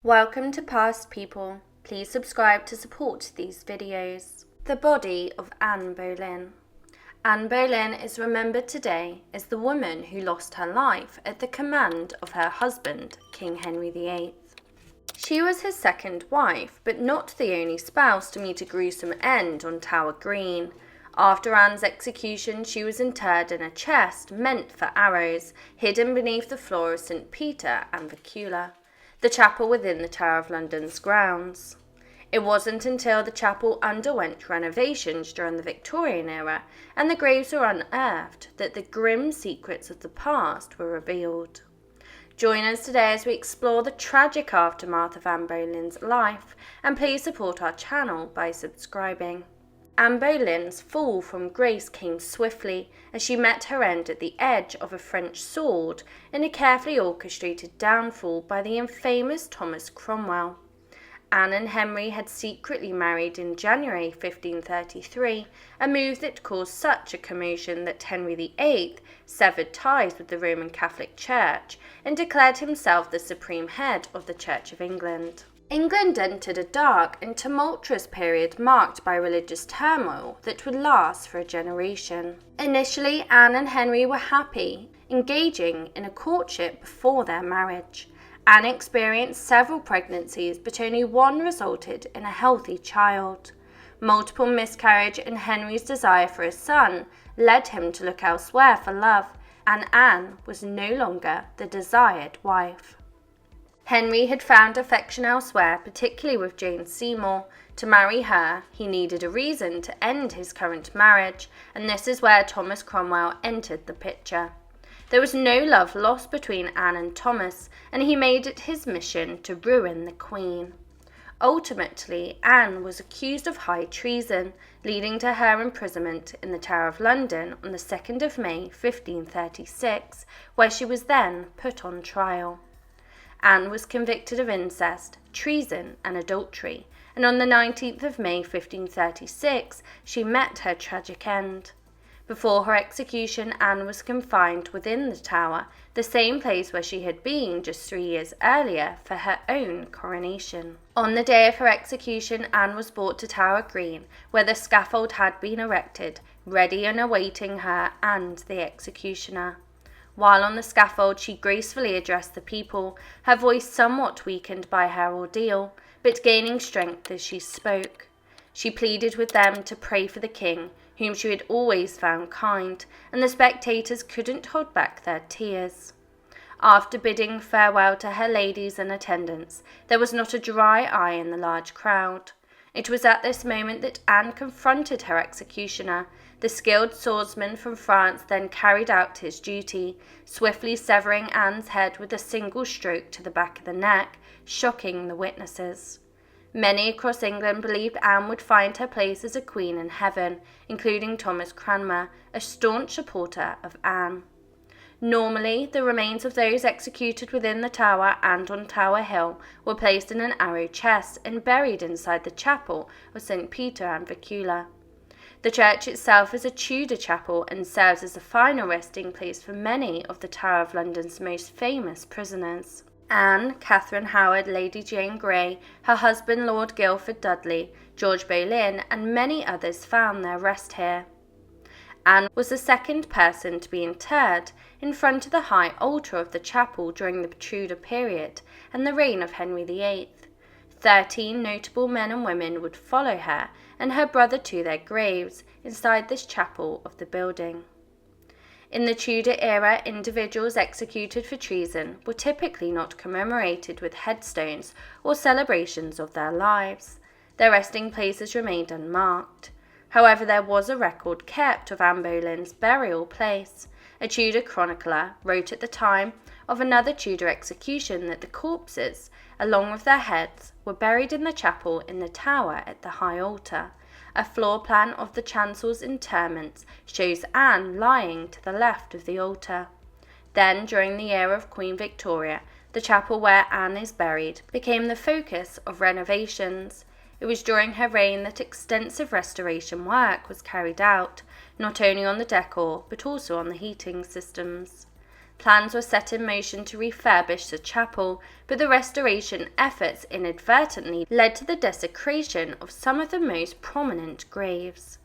Welcome to Past People. Please subscribe to support these videos. The body of Anne Boleyn. Anne Boleyn is remembered today as the woman who lost her life at the command of her husband, King Henry VIII. She was his second wife, but not the only spouse to meet a gruesome end on Tower Green. After Anne's execution, she was interred in a chest meant for arrows, hidden beneath the floor of St. Peter and Advincula, the chapel within the Tower of London's grounds. It wasn't until the chapel underwent renovations during the Victorian era and the graves were unearthed that the grim secrets of the past were revealed. Join us today as we explore the tragic aftermath of Anne Boleyn's life, and please support our channel by subscribing. Anne Boleyn's fall from grace came swiftly as she met her end at the edge of a French sword in a carefully orchestrated downfall by the infamous Thomas Cromwell. Anne and Henry had secretly married in January 1533, a move that caused such a commotion that Henry VIII severed ties with the Roman Catholic Church and declared himself the supreme head of the Church of England. England entered a dark and tumultuous period marked by religious turmoil that would last for a generation. Initially, Anne and Henry were happy, engaging in a courtship before their marriage. Anne experienced several pregnancies, but only one resulted in a healthy child. Multiple miscarriage and Henry's desire for a son led him to look elsewhere for love, and Anne was no longer the desired wife. Henry had found affection elsewhere, particularly with Jane Seymour. To marry her, he needed a reason to end his current marriage, and this is where Thomas Cromwell entered the picture. There was no love lost between Anne and Thomas, and he made it his mission to ruin the Queen. Ultimately, Anne was accused of high treason, leading to her imprisonment in the Tower of London on the 2nd of May 1536, where she was then put on trial. Anne was convicted of incest, treason and adultery, and on the 19th of May 1536 she met her tragic end. Before her execution, Anne was confined within the Tower, the same place where she had been just 3 years earlier for her own coronation. On the day of her execution, Anne was brought to Tower Green, where the scaffold had been erected, ready and awaiting her and the executioner. While on the scaffold, she gracefully addressed the people, her voice somewhat weakened by her ordeal, but gaining strength as she spoke. She pleaded with them to pray for the king, whom she had always found kind, and the spectators couldn't hold back their tears. After bidding farewell to her ladies and attendants, there was not a dry eye in the large crowd. It was at this moment that Anne confronted her executioner. The skilled swordsman from France then carried out his duty, swiftly severing Anne's head with a single stroke to the back of the neck, shocking the witnesses. Many across England believed Anne would find her place as a queen in heaven, including Thomas Cromwell, a staunch supporter of Anne. Normally, the remains of those executed within the Tower and on Tower Hill were placed in an arrow chest and buried inside the chapel of St. Peter and Advincula. The church itself is a Tudor chapel and serves as a final resting place for many of the Tower of London's most famous prisoners. Anne, Catherine Howard, Lady Jane Grey, her husband Lord Guildford Dudley, George Boleyn, and many others found their rest here. Anne was the second person to be interred in front of the high altar of the chapel during the Tudor period and the reign of Henry VIII. 13 notable men and women would follow her and her brother to their graves inside this chapel of the building. In the Tudor era, individuals executed for treason were typically not commemorated with headstones or celebrations of their lives. Their resting places remained unmarked. However, there was a record kept of Anne Boleyn's burial place. A Tudor chronicler wrote at the time of another Tudor execution that the corpses, along with their heads, were buried in the chapel in the tower at the high altar. A floor plan of the chancel's interments shows Anne lying to the left of the altar. Then, during the era of Queen Victoria, the chapel where Anne is buried became the focus of renovations. It was during her reign that extensive restoration work was carried out, not only on the decor but also on the heating systems. Plans were set in motion to refurbish the chapel, but the restoration efforts inadvertently led to the desecration of some of the most prominent graves.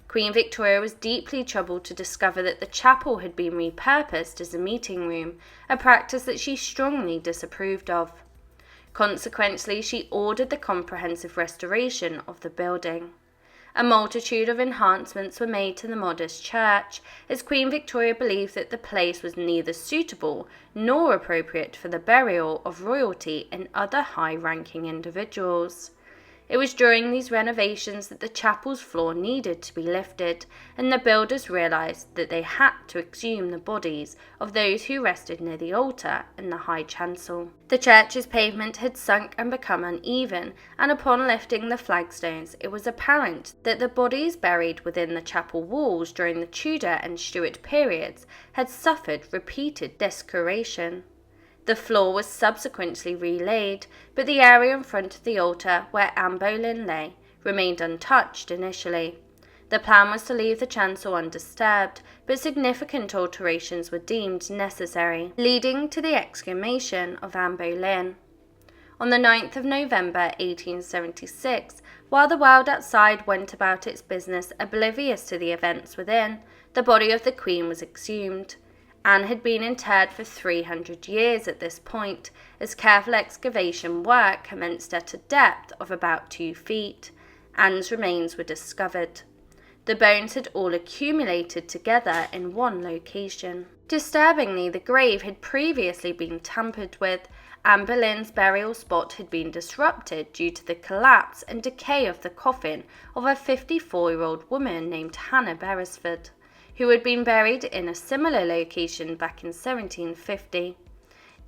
Queen Victoria was deeply troubled to discover that the chapel had been repurposed as a meeting room, a practice that she strongly disapproved of. Consequently, she ordered the comprehensive restoration of the building. A multitude of enhancements were made to the modest church, as Queen Victoria believed that the place was neither suitable nor appropriate for the burial of royalty and other high-ranking individuals. It was during these renovations that the chapel's floor needed to be lifted, and the builders realised that they had to exhume the bodies of those who rested near the altar and the high chancel. The church's pavement had sunk and become uneven, and upon lifting the flagstones it was apparent that the bodies buried within the chapel walls during the Tudor and Stuart periods had suffered repeated desecration. The floor was subsequently relaid, but the area in front of the altar where Anne Boleyn lay remained untouched initially. The plan was to leave the chancel undisturbed, but significant alterations were deemed necessary, leading to the exhumation of Anne Boleyn. On the 9th of November 1876, while the world outside went about its business oblivious to the events within, the body of the Queen was exhumed. Anne had been interred for 300 years at this point, as careful excavation work commenced at a depth of about 2 feet. Anne's remains were discovered. The bones had all accumulated together in one location. Disturbingly, the grave had previously been tampered with. Anne Boleyn's burial spot had been disrupted due to the collapse and decay of the coffin of a 54-year-old woman named Hannah Beresford, who had been buried in a similar location back in 1750.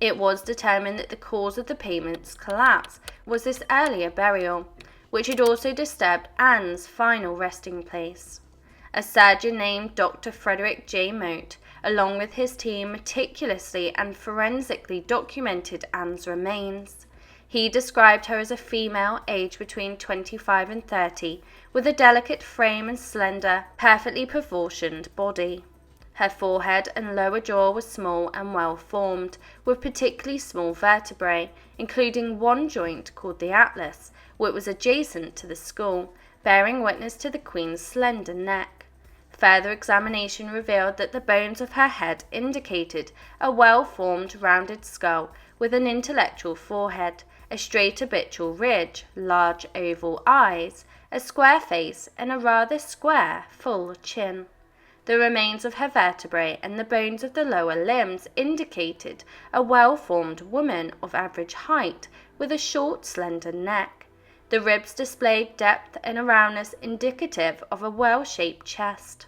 It was determined that the cause of the pavement's collapse was this earlier burial, which had also disturbed Anne's final resting place. A surgeon named Dr. Frederick J. Mote, along with his team, meticulously and forensically documented Anne's remains. He described her as a female aged between 25 and 30, with a delicate frame and slender, perfectly proportioned body. Her forehead and lower jaw were small and well formed, with particularly small vertebrae, including one joint called the atlas, which was adjacent to the skull, bearing witness to the Queen's slender neck. Further examination revealed that the bones of her head indicated a well-formed rounded skull with an intellectual forehead, a straight habitual ridge, large oval eyes, a square face, and a rather square, full chin. The remains of her vertebrae and the bones of the lower limbs indicated a well-formed woman of average height with a short, slender neck. The ribs displayed depth and a roundness indicative of a well-shaped chest.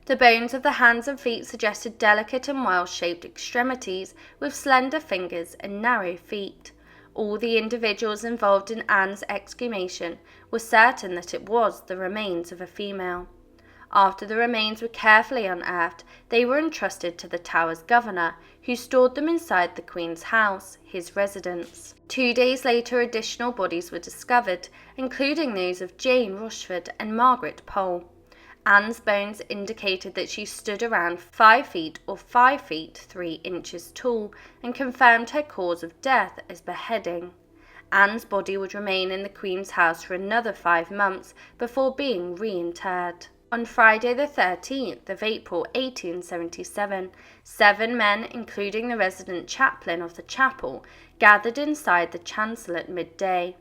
The bones of the hands and feet suggested delicate and well-shaped extremities with slender fingers and narrow feet. All the individuals involved in Anne's exhumation were certain that it was the remains of a female. After the remains were carefully unearthed, they were entrusted to the Tower's governor, who stored them inside the Queen's house, his residence. 2 days later, additional bodies were discovered, including those of Jane Rochford and Margaret Pole. Anne's bones indicated that she stood around 5 feet or 5 feet 3 inches tall, and confirmed her cause of death as beheading. Anne's body would remain in the Queen's house for another 5 months before being reinterred. On Friday the 13th of April 1877, 7 men, including the resident chaplain of the chapel, gathered inside the chancel at midday.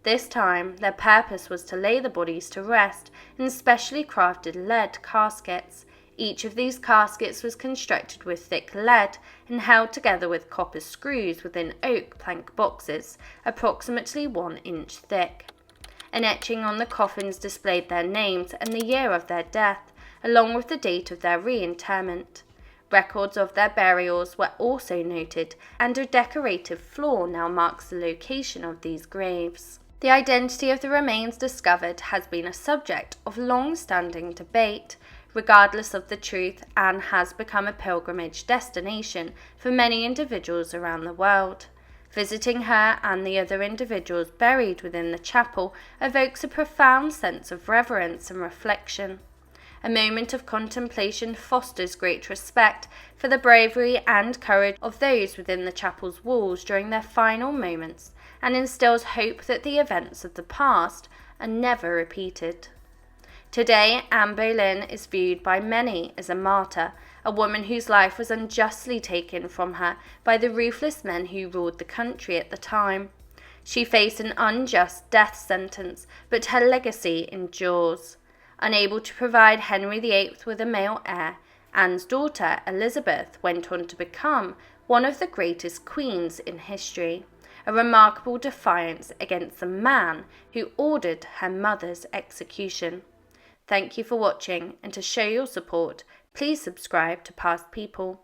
This time, their purpose was to lay the bodies to rest in specially crafted lead caskets. Each of these caskets was constructed with thick lead and held together with copper screws within oak plank boxes, approximately 1 inch thick. An etching on the coffins displayed their names and the year of their death, along with the date of their reinterment. Records of their burials were also noted, and a decorative floor now marks the location of these graves. The identity of the remains discovered has been a subject of long-standing debate. Regardless of the truth, Anne has become a pilgrimage destination for many individuals around the world. Visiting her and the other individuals buried within the chapel evokes a profound sense of reverence and reflection. A moment of contemplation fosters great respect for the bravery and courage of those within the chapel's walls during their final moments, and instills hope that the events of the past are never repeated. Today, Anne Boleyn is viewed by many as a martyr, a woman whose life was unjustly taken from her by the ruthless men who ruled the country at the time. She faced an unjust death sentence, but her legacy endures. Unable to provide Henry VIII with a male heir, Anne's daughter Elizabeth went on to become one of the greatest queens in history, a remarkable defiance against the man who ordered her mother's execution. Thank you for watching, and to show your support, please subscribe to Past People.